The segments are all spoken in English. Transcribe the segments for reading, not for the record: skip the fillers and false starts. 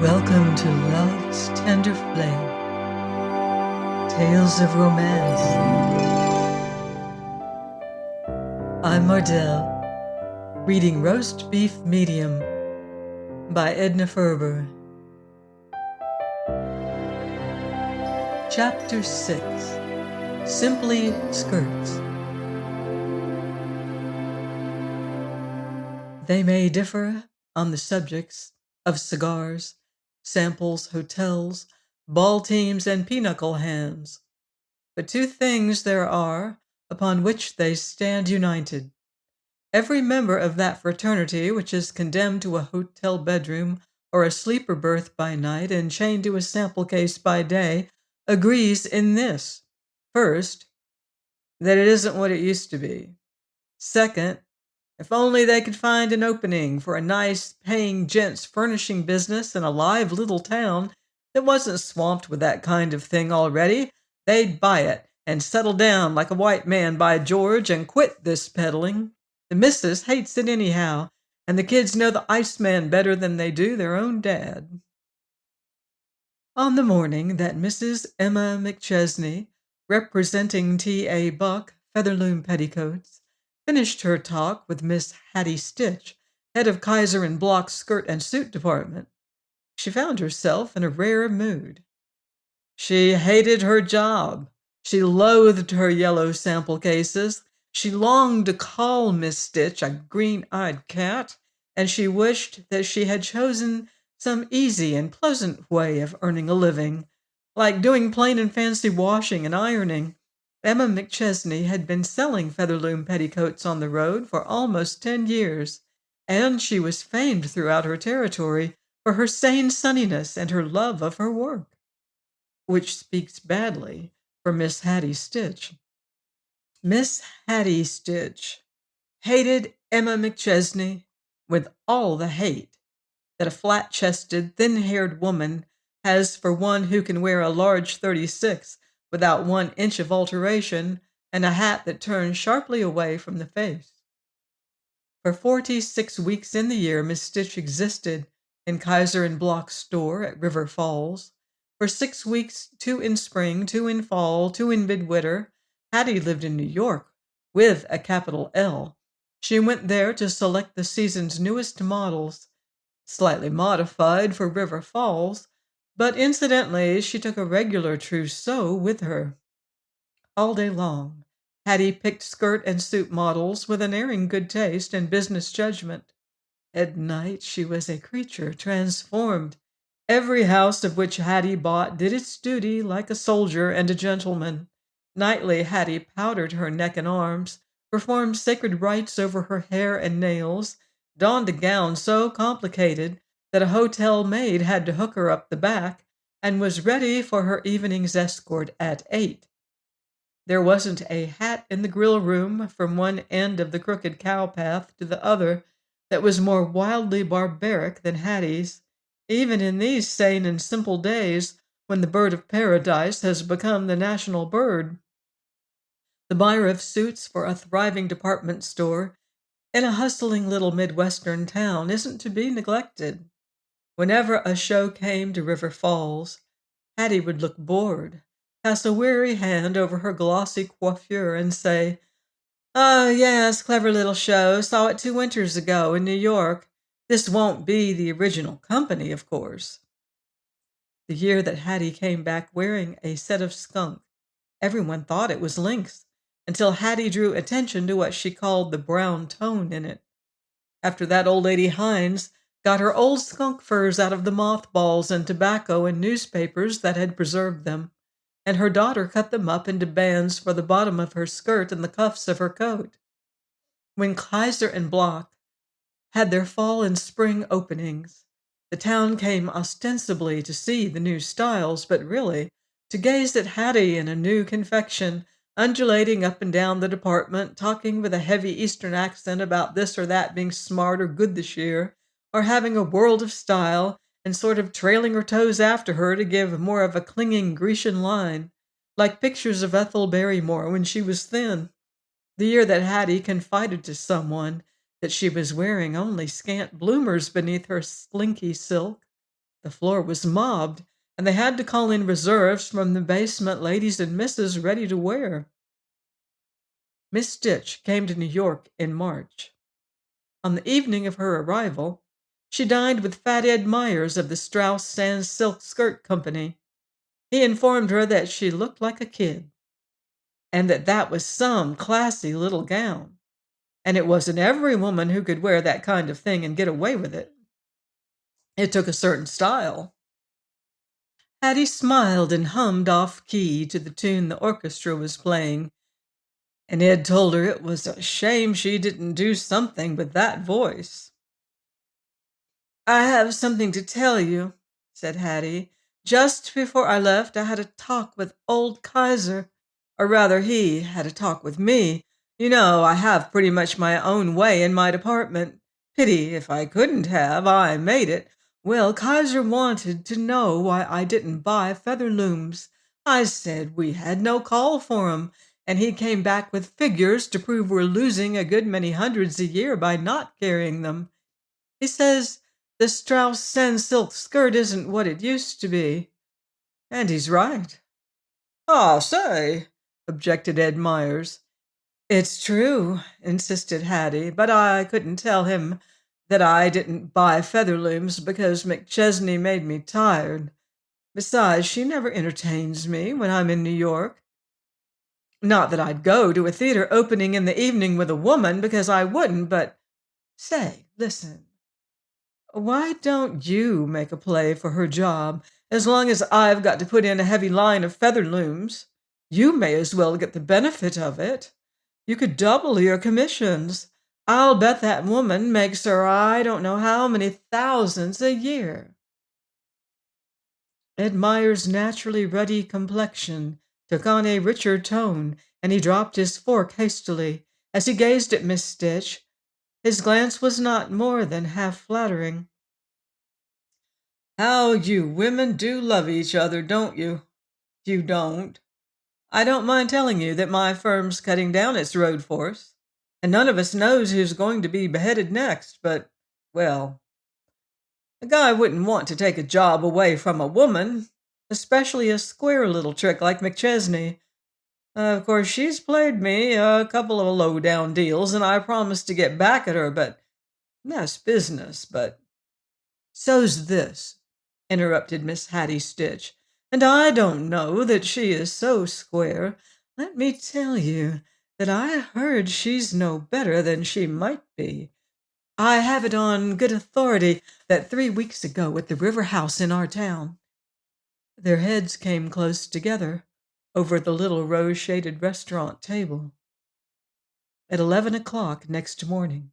Welcome to Love's Tender Flame, Tales of Romance. I'm Mardell, reading Roast Beef Medium by Edna Ferber. Chapter 6, Simply Skirts. They may differ on the subjects of cigars, samples, hotels, ball teams, and pinochle hands. But two things there are upon which they stand united. Every member of that fraternity which is condemned to a hotel bedroom or a sleeper berth by night and chained to a sample case by day agrees in this. First, that it isn't what it used to be. Second, if only they could find an opening for a nice paying gents furnishing business in a live little town that wasn't swamped with that kind of thing already, they'd buy it and settle down like a white man, by George, and quit this peddling. The missus hates it anyhow, and the kids know the Iceman better than they do their own dad. On the morning that Mrs. Emma McChesney, representing T.A. Buck, Featherloom Petticoats, finished her talk with Miss Hattie Stitch, head of Kaiser and Block's skirt and suit department, she found herself in a rare mood. She hated her job. She loathed her yellow sample cases. She longed to call Miss Stitch a green-eyed cat, and she wished that she had chosen some easy and pleasant way of earning a living, like doing plain and fancy washing and ironing. Emma McChesney had been selling Featherloom petticoats on the road for almost 10 years, and she was famed throughout her territory for her sane sunniness and her love of her work, which speaks badly for Miss Hattie Stitch. Miss Hattie Stitch hated Emma McChesney with all the hate that a flat-chested, thin-haired woman has for one who can wear a large 36 without 1 inch of alteration and a hat that turns sharply away from the face. For 46 weeks in the year, Miss Stitch existed in Kaiser and Block's store at River Falls. For 6 weeks, 2 in spring, 2 in fall, 2 in midwinter, Hattie lived in New York with a capital L. She went there to select the season's newest models, slightly modified for River Falls, but incidentally, she took a regular trousseau with her. All day long, Hattie picked skirt and suit models with unerring good taste and business judgment. At night, she was a creature transformed. Every house of which Hattie bought did its duty like a soldier and a gentleman. Nightly, Hattie powdered her neck and arms, performed sacred rites over her hair and nails, donned a gown so complicated that a hotel maid had to hook her up the back, and was ready for her evening's escort at 8. There wasn't a hat in the grill room from one end of the crooked cow path to the other that was more wildly barbaric than Hattie's, even in these sane and simple days when the bird of paradise has become the national bird. The buyer of suits for a thriving department store in a hustling little Midwestern town isn't to be neglected. Whenever a show came to River Falls, Hattie would look bored, pass a weary hand over her glossy coiffure, and say, "Oh, yes, clever little show. Saw it 2 winters ago in New York. This won't be the original company, of course." The year that Hattie came back wearing a set of skunk, everyone thought it was lynx, until Hattie drew attention to what she called the brown tone in it. After that, old lady Hines got her old skunk furs out of the mothballs and tobacco and newspapers that had preserved them, and her daughter cut them up into bands for the bottom of her skirt and the cuffs of her coat. When Kaiser and Block had their fall and spring openings, the town came ostensibly to see the new styles, but really to gaze at Hattie in a new confection, undulating up and down the department, talking with a heavy Eastern accent about this or that being smart or good this year, or having a world of style, and sort of trailing her toes after her to give more of a clinging Grecian line, like pictures of Ethel Barrymore when she was thin. The year that Hattie confided to someone that she was wearing only scant bloomers beneath her slinky silk, The floor was mobbed, and they had to call in reserves from the basement ladies and misses ready to wear. Miss Stitch came to New York in March. On the evening of her arrival, she dined with Fat Ed Myers of the Strauss Sans Silk Skirt Company. He informed her that she looked like a kid, and that was some classy little gown, and it wasn't every woman who could wear that kind of thing and get away with it. It took a certain style. Hattie smiled and hummed off key to the tune the orchestra was playing, and Ed told her it was a shame she didn't do something with that voice. "I have something to tell you," said Hattie. "Just before I left, I had a talk with old Kaiser, or rather, he had a talk with me. You know, I have pretty much my own way in my department. Pity if I couldn't have, I made it. Well, Kaiser wanted to know why I didn't buy feather looms. I said we had no call for 'em, and he came back with figures to prove we're losing a good many hundreds a year by not carrying them. He says the Strauss Sans silk skirt isn't what it used to be. And he's right." "Ah, say," objected Ed Myers. "It's true," insisted Hattie, "but I couldn't tell him that I didn't buy feather looms because McChesney made me tired. Besides, she never entertains me when I'm in New York. Not that I'd go to a theater opening in the evening with a woman, because I wouldn't, but say, listen. Why don't you make a play for her job, as long as I've got to put in a heavy line of feather looms? You may as well get the benefit of it. You could double your commissions. I'll bet that woman makes her I don't know how many thousands a year." Ed Meyer's naturally ruddy complexion took on a richer tone, and he dropped his fork hastily as he gazed at Miss Stitch. His glance was not more than half flattering. "How you women do love each other, don't you? You don't. I don't mind telling you that my firm's cutting down its road force, and none of us knows who's going to be beheaded next, but, well, a guy wouldn't want to take a job away from a woman, especially a square little trick like McChesney. Of course, she's played me a couple of low-down deals, and I promised to get back at her, but that's business, but—" "So's this," interrupted Miss Hattie Stitch, "and I don't know that she is so square. Let me tell you that I heard she's no better than she might be. I have it on good authority that 3 weeks ago at the River House in our town—" Their heads came close together over the little rose-shaded restaurant table. At 11 o'clock next morning,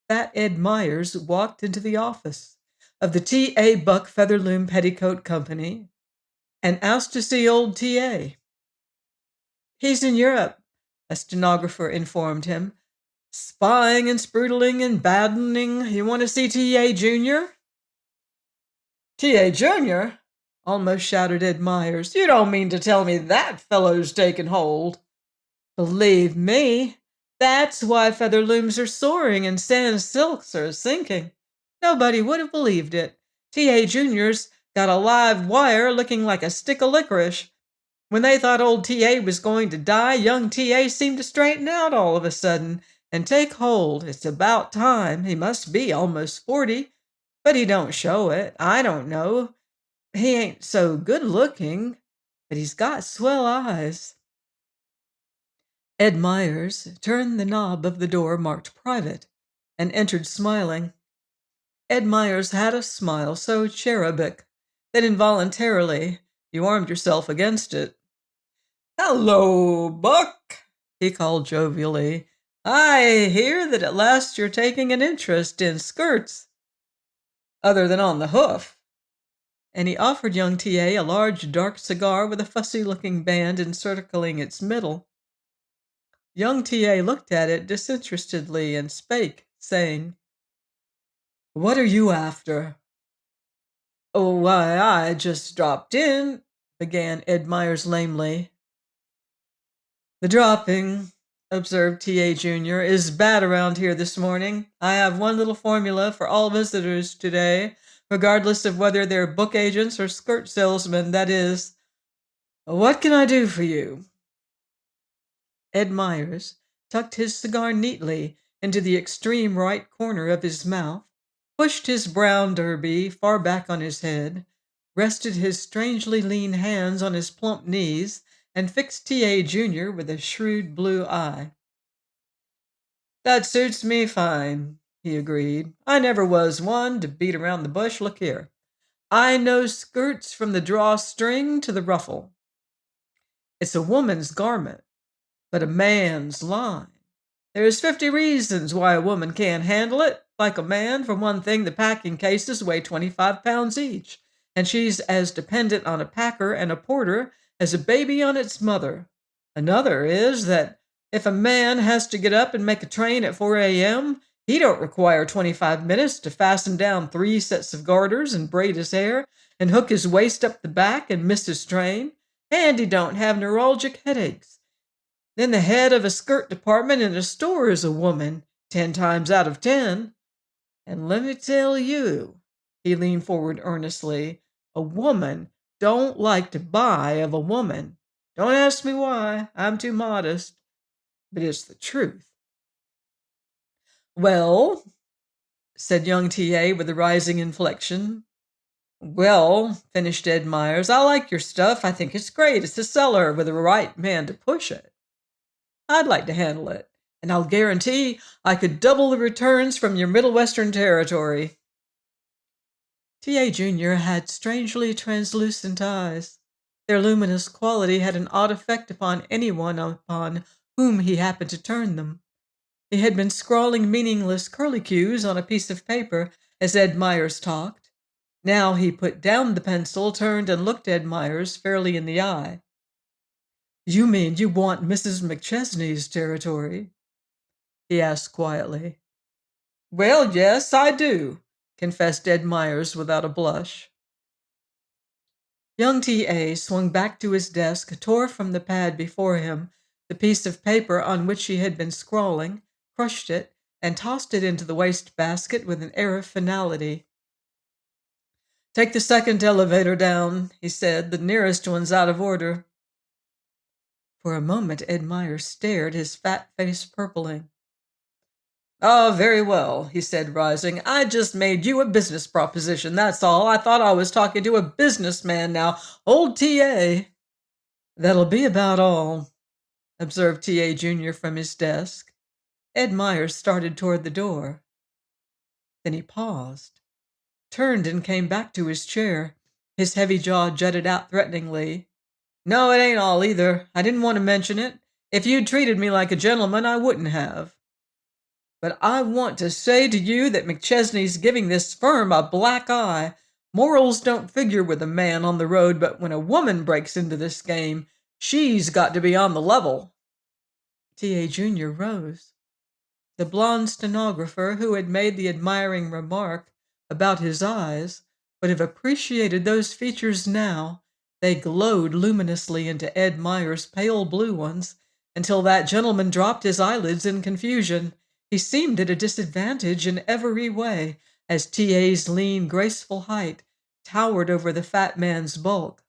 Fat Ed Myers walked into the office of the T.A. Buck Featherloom Petticoat Company and asked to see old T.A. "He's in Europe," a stenographer informed him. "Spying and sproodling and baddening. You want to see T.A. Jr.?" "T.A. Jr.?" almost shouted Ed Myers. "You don't mean to tell me that fellow's taken hold?" "Believe me, that's why feather looms are soaring and sans silks are sinking. Nobody would have believed it. T.A. Jr.'s got a live wire looking like a stick of licorice. When they thought old T.A. was going to die, young T.A. seemed to straighten out all of a sudden and take hold. It's about time. He must be almost 40, but he don't show it. I don't know. He ain't so good looking, but he's got swell eyes." Ed Myers turned the knob of the door marked "Private" and entered smiling. Ed Myers had a smile so cherubic that involuntarily you armed yourself against it. "Hello, Buck," he called jovially. "I hear that at last you're taking an interest in skirts, other than on the hoof." And he offered young T.A. a large dark cigar with a fussy-looking band encircling its middle. Young T.A. looked at it disinterestedly and spake, saying, "What are you after?" "Oh, why, I just dropped in," began Ed Myers lamely. "The dropping," observed T.A. Jr., "is bad around here this morning. I have one little formula for all visitors today. regardless of whether they're book agents or skirt salesmen, that is. What can I do for you?" Ed Myers tucked his cigar neatly into the extreme right corner of his mouth, pushed his brown derby far back on his head, rested his strangely lean hands on his plump knees, and fixed T.A. Jr. with a shrewd blue eye. "That suits me fine," he agreed. "I never was one to beat around the bush. Look here. I know skirts from the drawstring to the ruffle. It's a woman's garment, but a man's line. There's 50 reasons why a woman can't handle it. Like a man, for one thing, the packing cases weigh 25 pounds each, and she's as dependent on a packer and a porter as a baby on its mother. Another is that if a man has to get up and make a train at 4 a.m., he don't require 25 minutes to fasten down 3 sets of garters and braid his hair and hook his waist up the back and miss his train, and he don't have neuralgic headaches. Then the head of a skirt department in a store is a woman, 10 times out of 10. And let me tell you," he leaned forward earnestly, "a woman don't like to buy of a woman. Don't ask me why, I'm too modest, but it's the truth." "Well," said young T.A. with a rising inflection. "Well," finished Ed Myers, "I like your stuff. I think it's great. It's a seller with the right man to push it. I'd like to handle it, and I'll guarantee I could double the returns from your Middle Western territory." T.A. Jr. had strangely translucent eyes. Their luminous quality had an odd effect upon anyone upon whom he happened to turn them. He had been scrawling meaningless curlicues on a piece of paper as Ed Myers talked. Now he put down the pencil, turned, and looked Ed Myers fairly in the eye. "You mean you want Mrs. McChesney's territory?" he asked quietly. "Well, yes, I do," confessed Ed Myers without a blush. Young T.A. swung back to his desk, tore from the pad before him the piece of paper on which he had been scrawling, crushed it, and tossed it into the waste-basket with an air of finality. "Take the second elevator down," he said. "The nearest one's out of order." For a moment Ed Myers stared, his fat face purpling. "Oh, very well," he said, rising. "I just made you a business proposition, that's all. I thought I was talking to a businessman now. Old T.A." "That'll be about all," observed T.A. Jr. from his desk. Ed Myers started toward the door. Then he paused, turned and came back to his chair. His heavy jaw jutted out threateningly. "No, it ain't all either. I didn't want to mention it. If you'd treated me like a gentleman, I wouldn't have. But I want to say to you that McChesney's giving this firm a black eye. Morals don't figure with a man on the road, but when a woman breaks into this game, she's got to be on the level." T.A. Jr. rose. The blonde stenographer who had made the admiring remark about his eyes would have appreciated those features now. They glowed luminously into Ed Myers' pale blue ones until that gentleman dropped his eyelids in confusion. He seemed at a disadvantage in every way as T.A.'s lean, graceful height towered over the fat man's bulk.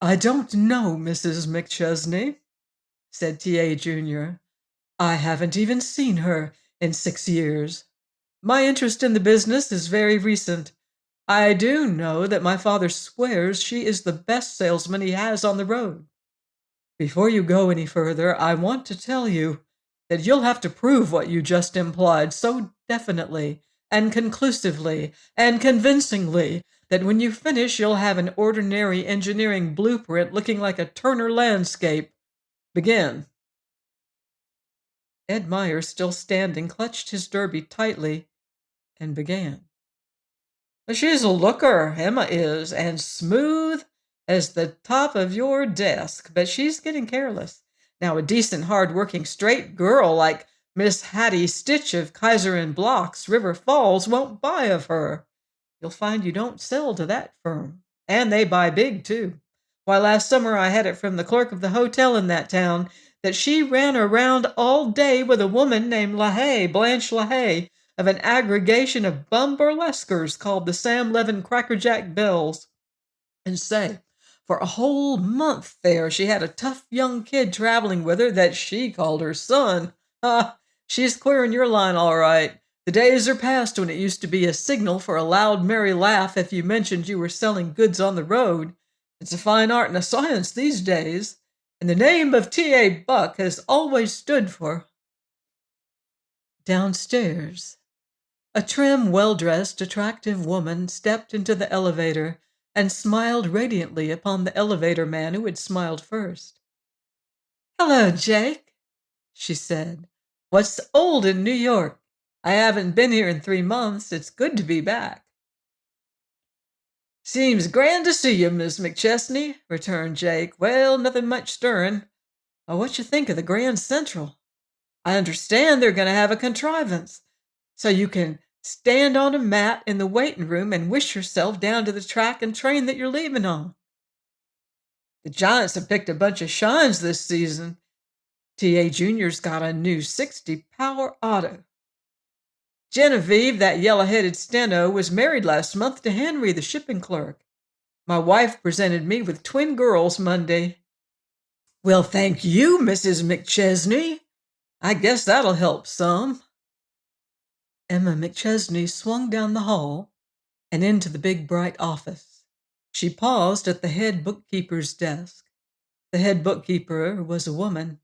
"I don't know Mrs. McChesney," said T.A. Jr. "I haven't even seen her in 6 years. My interest in the business is very recent. I do know that my father swears she is the best salesman he has on the road. Before you go any further, I want to tell you that you'll have to prove what you just implied so definitely and conclusively and convincingly that when you finish you'll have an ordinary engineering blueprint looking like a Turner landscape. Begin." Ed Myers, still standing, clutched his derby tightly and began. "She's a looker, Emma is, and smooth as the top of your desk, but she's getting careless. Now, a decent, hard-working, straight girl like Miss Hattie Stitch of Kaiser and Block's River Falls won't buy of her. You'll find you don't sell to that firm. And they buy big, too. Why, last summer I had it from the clerk of the hotel in that town that she ran around all day with a woman named LaHaye, Blanche LaHaye, of an aggregation of bum burlesquers called the Sam Levin Crackerjack Bells. And say, for a whole month there, she had a tough young kid traveling with her that she called her son. Ah, she's clearing your line all right. The days are past when it used to be a signal for a loud, merry laugh if you mentioned you were selling goods on the road. It's a fine art and a science these days, and the name of T.A. Buck has always stood for. Downstairs, a trim, well-dressed, attractive woman stepped into the elevator and smiled radiantly upon the elevator man who had smiled first. "Hello, Jake," she said. "What's old in New York? I haven't been here in 3 months. It's good to be back." "Seems grand to see you, Miss McChesney," returned Jake. "Well, nothing much stirring. What you think of the Grand Central? I understand they're going to have a contrivance, so you can stand on a mat in the waiting room and wish yourself down to the track and train that you're leaving on. The Giants have picked a bunch of shines this season. T.A. Jr.'s got a new 60 power auto. Genevieve, that yellow-headed steno, was married last month to Henry, the shipping clerk. My wife presented me with twin girls Monday." "Well, thank you, Mrs. McChesney. I guess that'll help some." Emma McChesney swung down the hall and into the big bright office. She paused at the head bookkeeper's desk. The head bookkeeper was a woman.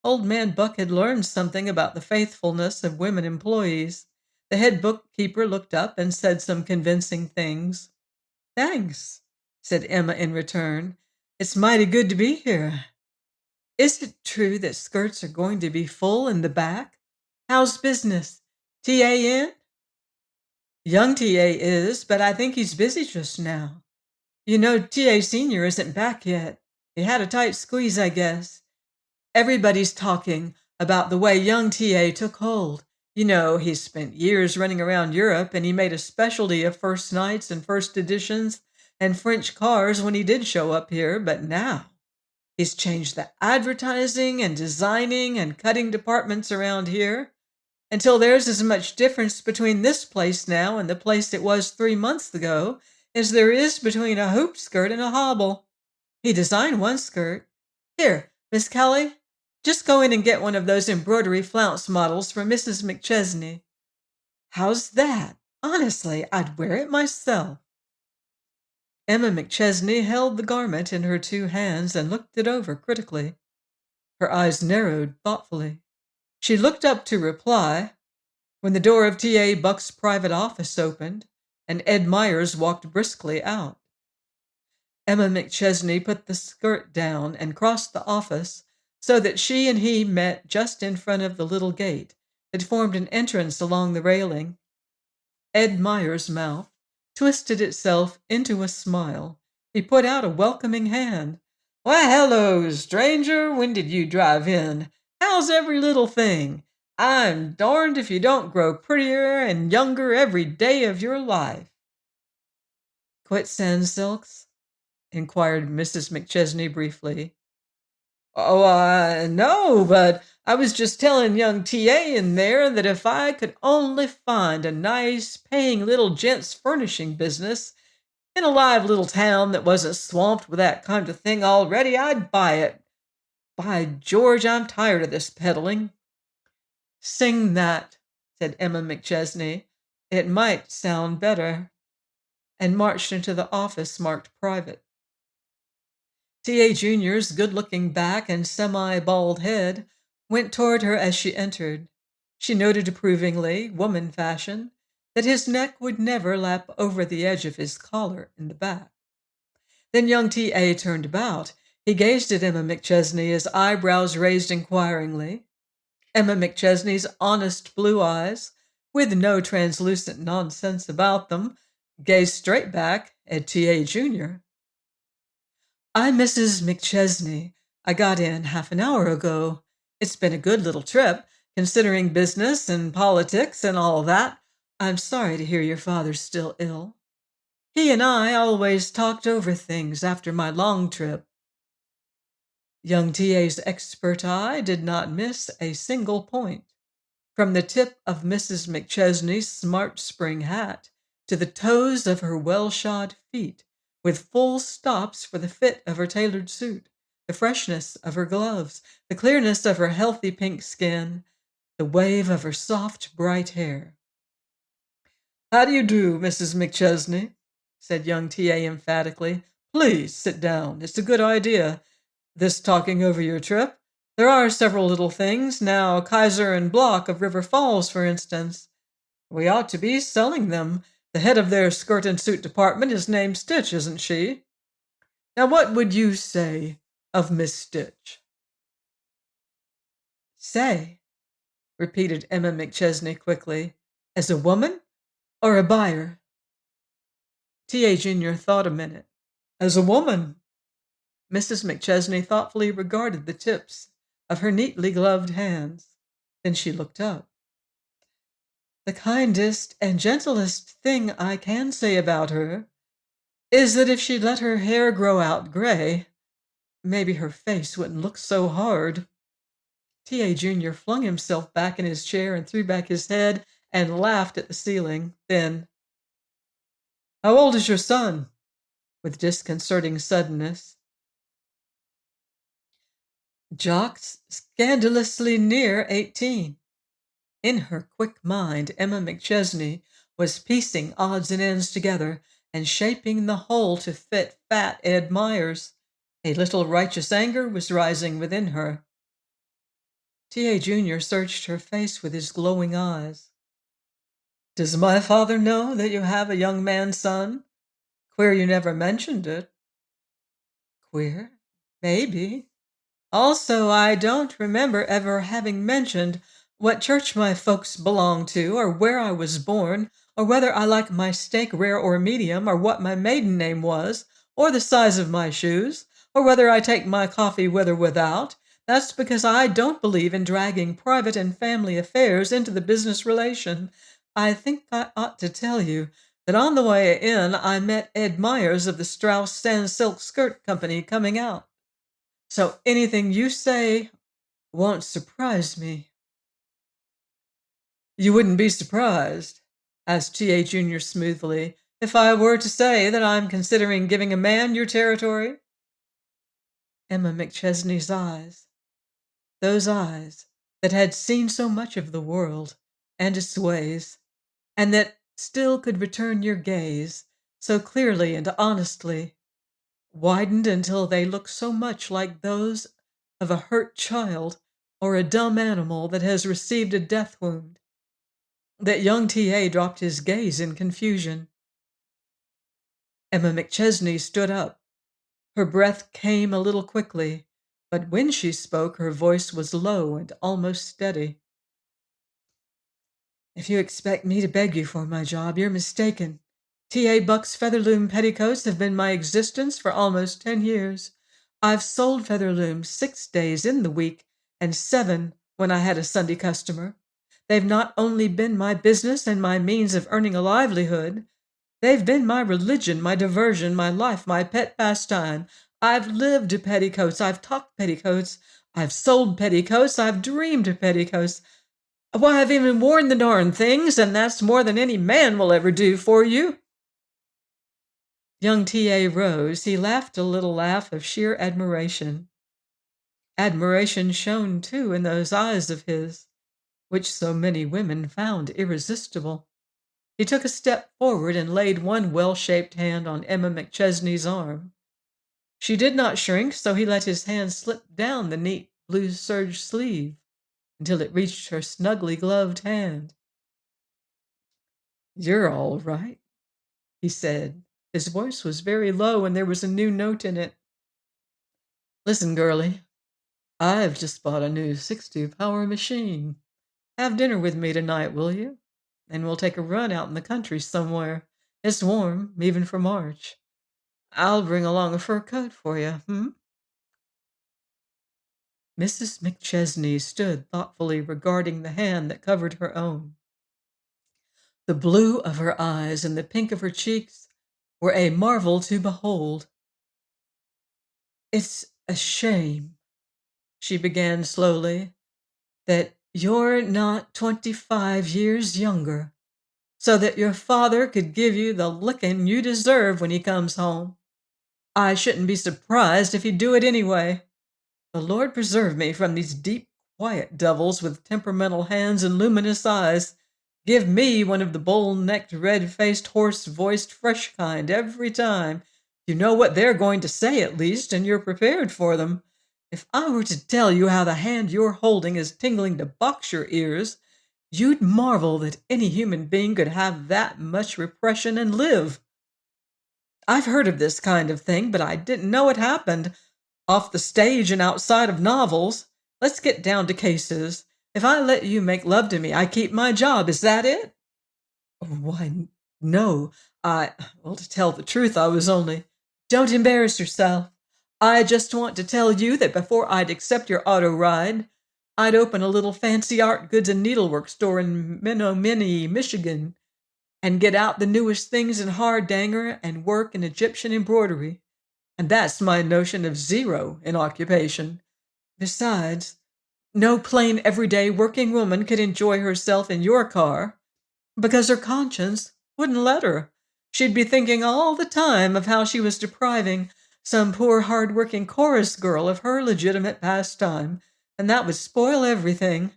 Old man Buck had learned something about the faithfulness of women employees. The head bookkeeper looked up and said some convincing things. "Thanks," said Emma in return. "It's mighty good to be here. Is it true that skirts are going to be full in the back? How's business? T.A. in?" "Young T.A. is, but I think he's busy just now. You know, T.A. Senior isn't back yet. He had a tight squeeze, I guess. Everybody's talking about the way young T.A. took hold. You know, he's spent years running around Europe, and he made a specialty of first nights and first editions and French cars when he did show up here, but now he's changed the advertising and designing and cutting departments around here until there's as much difference between this place now and the place it was 3 months ago as there is between a hoop skirt and a hobble. He designed one skirt. Here, Miss Kelly, just go in and get one of those embroidery flounce models for Mrs. McChesney. How's that? Honestly, I'd wear it myself." Emma McChesney held the garment in her two hands and looked it over critically. Her eyes narrowed thoughtfully. She looked up to reply when the door of T.A. Buck's private office opened and Ed Myers walked briskly out. Emma McChesney put the skirt down and crossed the office so that she and he met just in front of the little gate that formed an entrance along the railing. Ed Myers' mouth twisted itself into a smile. He put out a welcoming hand. "Why, hello, stranger. When did you drive in? How's every little thing? I'm darned if you don't grow prettier and younger every day of your life." "Quit Sans Silks?" inquired Mrs. McChesney briefly. "Oh, no, but I was just telling young T.A. in there that if I could only find a nice, paying little gents' furnishing business in a live little town that wasn't swamped with that kind of thing already, I'd buy it. By George, I'm tired of this peddling." "Sing that," said Emma McChesney. "It might sound better," and marched into the office marked private. T.A. Jr.'s good-looking back and semi-bald head went toward her as she entered. She noted approvingly, woman fashion, that his neck would never lap over the edge of his collar in the back. Then young T.A. turned about. He gazed at Emma McChesney, his eyebrows raised inquiringly. Emma McChesney's honest blue eyes, with no translucent nonsense about them, gazed straight back at T.A. Jr. "I'm Mrs. McChesney. I got in half an hour ago. It's been a good little trip, considering business and politics and all that. I'm sorry to hear your father's still ill. He and I always talked over things after my long trip." Young T.A.'s expert eye did not miss a single point. From the tip of Mrs. McChesney's smart spring hat to the toes of her well-shod feet, with full stops for the fit of her tailored suit, the freshness of her gloves, the clearness of her healthy pink skin, the wave of her soft, bright hair. "How do you do, Mrs. McChesney?" said young T.A. emphatically. "Please sit down. It's a good idea, this talking over your trip. There are several little things. Now, Kaiser and Block of River Falls, for instance. We ought to be selling them. The head of their skirt and suit department is named Stitch, isn't she? Now, what would you say of Miss Stitch?" "Say," repeated Emma McChesney quickly, "as a woman or a buyer?" T.A. Jr. thought a minute. "As a woman." Mrs. McChesney thoughtfully regarded the tips of her neatly gloved hands. Then she looked up. "The kindest and gentlest thing I can say about her is that if she'd let her hair grow out gray, maybe her face wouldn't look so hard." T.A. Jr. flung himself back in his chair and threw back his head and laughed at the ceiling. Then, "How old is your son?" with disconcerting suddenness. "Jock's scandalously near 18." In her quick mind, Emma McChesney was piecing odds and ends together and shaping the whole to fit fat Ed Myers. A little righteous anger was rising within her. T.A. Jr. searched her face with his glowing eyes. "Does my father know that you have a young man son? Queer you never mentioned it." "Queer? Maybe. Also, I don't remember ever having mentioned what church my folks belong to, or where I was born, or whether I like my steak rare or medium, or what my maiden name was, or the size of my shoes, or whether I take my coffee with or without. That's because I don't believe in dragging private and family affairs into the business relation. I think I ought to tell you that on the way in I met Ed Myers of the Strauss Sans Silk Skirt Company coming out. So anything you say won't surprise me." "You wouldn't be surprised," asked T.A. Jr. smoothly, "if I were to say that I'm considering giving a man your territory?" Emma McChesney's eyes, those eyes that had seen so much of the world and its ways, and that still could return your gaze so clearly and honestly, widened until they looked so much like those of a hurt child or a dumb animal that has received a death wound, that young T.A. dropped his gaze in confusion. Emma McChesney stood up. Her breath came a little quickly, but when she spoke, her voice was low and almost steady. "If you expect me to beg you for my job, you're mistaken. T.A. Buck's Featherloom petticoats have been my existence for almost 10 years. I've sold Featherlooms 6 days in the week and 7 when I had a Sunday customer. They've not only been my business and my means of earning a livelihood, they've been my religion, my diversion, my life, my pet pastime. I've lived petticoats, I've talked petticoats, I've sold petticoats, I've dreamed petticoats. Why, I've even worn the darn things, and that's more than any man will ever do for you." Young T.A. rose. He laughed a little laugh of sheer admiration. Admiration shone, too, in those eyes of his, which so many women found irresistible. He took a step forward and laid one well-shaped hand on Emma McChesney's arm. She did not shrink, so he let his hand slip down the neat blue serge sleeve until it reached her snugly gloved hand. "You're all right," he said. His voice was very low and there was a new note in it. "Listen, girlie, I've just bought a new 60-power machine. Have dinner with me tonight, will you? And we'll take a run out in the country somewhere. It's warm, even for March. I'll bring along a fur coat for you, Mrs. McChesney stood thoughtfully regarding the hand that covered her own. The blue of her eyes and the pink of her cheeks were a marvel to behold. "It's a shame," she began slowly, "that You're not 25 years younger, so that your father could give you the licking you deserve when he comes home. I shouldn't be surprised if he'd do it anyway. The Lord preserve me from these deep, quiet devils with temperamental hands and luminous eyes. Give me one of the bull-necked, red-faced, hoarse-voiced, fresh kind every time. You know what they're going to say, at least, and you're prepared for them. If I were to tell you how the hand you're holding is tingling to box your ears, you'd marvel that any human being could have that much repression and live. I've heard of this kind of thing, but I didn't know it happened off the stage and outside of novels. Let's get down to cases. If I let you make love to me, I keep my job. Is that it? Why, no. Well, to tell the truth, I was only. Don't embarrass yourself. I just want to tell you that before I'd accept your auto ride, I'd open a little fancy art goods and needlework store in Menominee, Michigan, and get out the newest things in hardanger and work in Egyptian embroidery. And that's my notion of zero in occupation. Besides, no plain everyday working woman could enjoy herself in your car because her conscience wouldn't let her. She'd be thinking all the time of how she was depriving some poor hard-working chorus girl of her legitimate pastime, and that would spoil everything.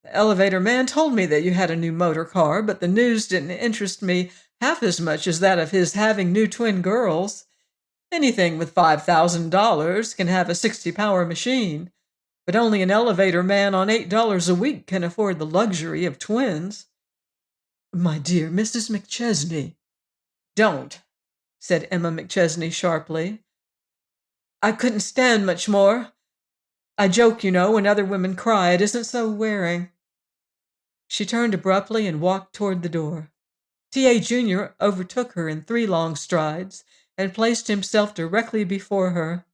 The elevator man told me that you had a new motor car, but the news didn't interest me half as much as that of his having new twin girls. Anything with $5,000 can have a 60-power machine, but only an elevator man on $8 a week can afford the luxury of twins. My dear Mrs. McChesney. Don't, said Emma McChesney sharply. I couldn't stand much more. I joke, you know, when other women cry. It isn't so wearing. She turned abruptly and walked toward the door. T.A. Jr. overtook her in 3 long strides and placed himself directly before her.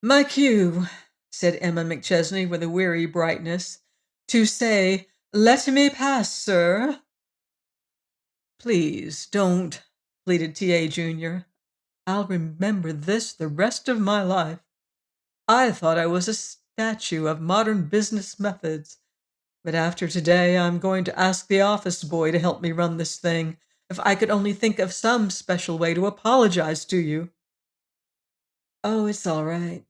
My cue, said Emma McChesney with a weary brightness, to say, let me pass, sir. Please don't, pleaded T.A. Jr. I'll remember this the rest of my life. I thought I was a statue of modern business methods, but after today I'm going to ask the office boy to help me run this thing, if I could only think of some special way to apologize to you. Oh, it's all right,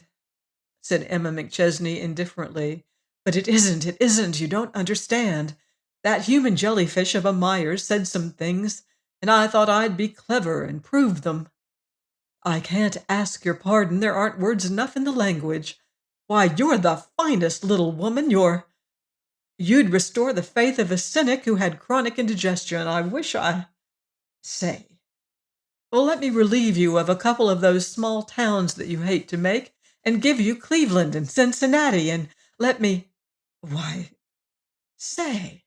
said Emma McChesney indifferently. But it isn't, you don't understand. That human jellyfish of a Myers said some things, and I thought I'd be clever and prove them. I can't ask your pardon, there aren't words enough in the language. Why, you're the finest little woman, you'd restore the faith of a cynic who had chronic indigestion. I wish I... Say. Well, let me relieve you of a couple of those small towns that you hate to make, and give you Cleveland and Cincinnati, and let me... Why, say,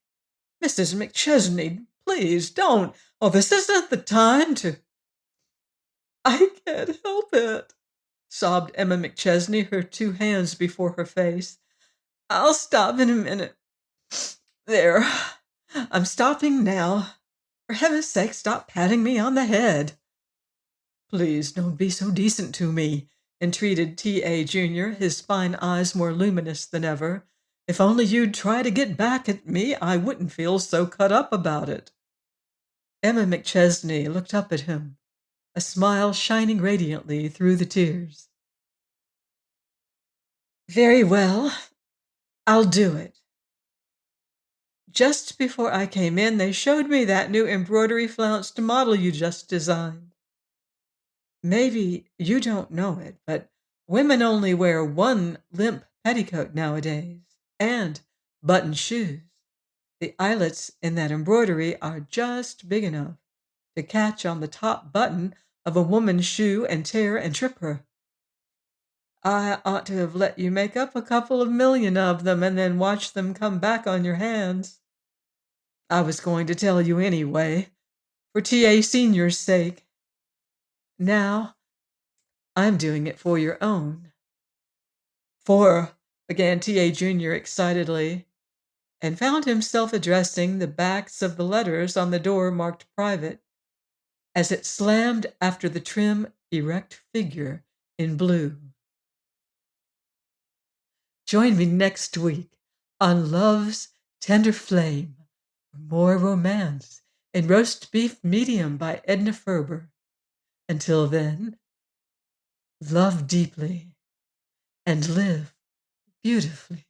Mrs. McChesney, please don't. Oh, this isn't the time to... I can't help it, sobbed Emma McChesney, her 2 hands before her face. I'll stop in a minute. There, I'm stopping now. For heaven's sake, stop patting me on the head. Please don't be so decent to me, entreated T.A. Jr., his fine eyes more luminous than ever. If only you'd try to get back at me, I wouldn't feel so cut up about it. Emma McChesney looked up at him, a smile shining radiantly through the tears. Very well, I'll do it. Just before I came in, they showed me that new embroidery flounced model you just designed. Maybe you don't know it, but women only wear 1 limp petticoat nowadays, and button shoes. The eyelets in that embroidery are just big enough to catch on the top button of a woman's shoe and tear and trip her. I ought to have let you make up a couple of million of them and then watch them come back on your hands. I was going to tell you anyway, for T.A. Senior's sake. Now, I'm doing it for your own. For, began T.A. Jr. excitedly, and found himself addressing the backs of the letters on the door marked private, as it slammed after the trim, erect figure in blue. Join me next week on Love's Tender Flame for more romance in Roast Beef Medium by Edna Ferber. Until then, love deeply and live beautifully.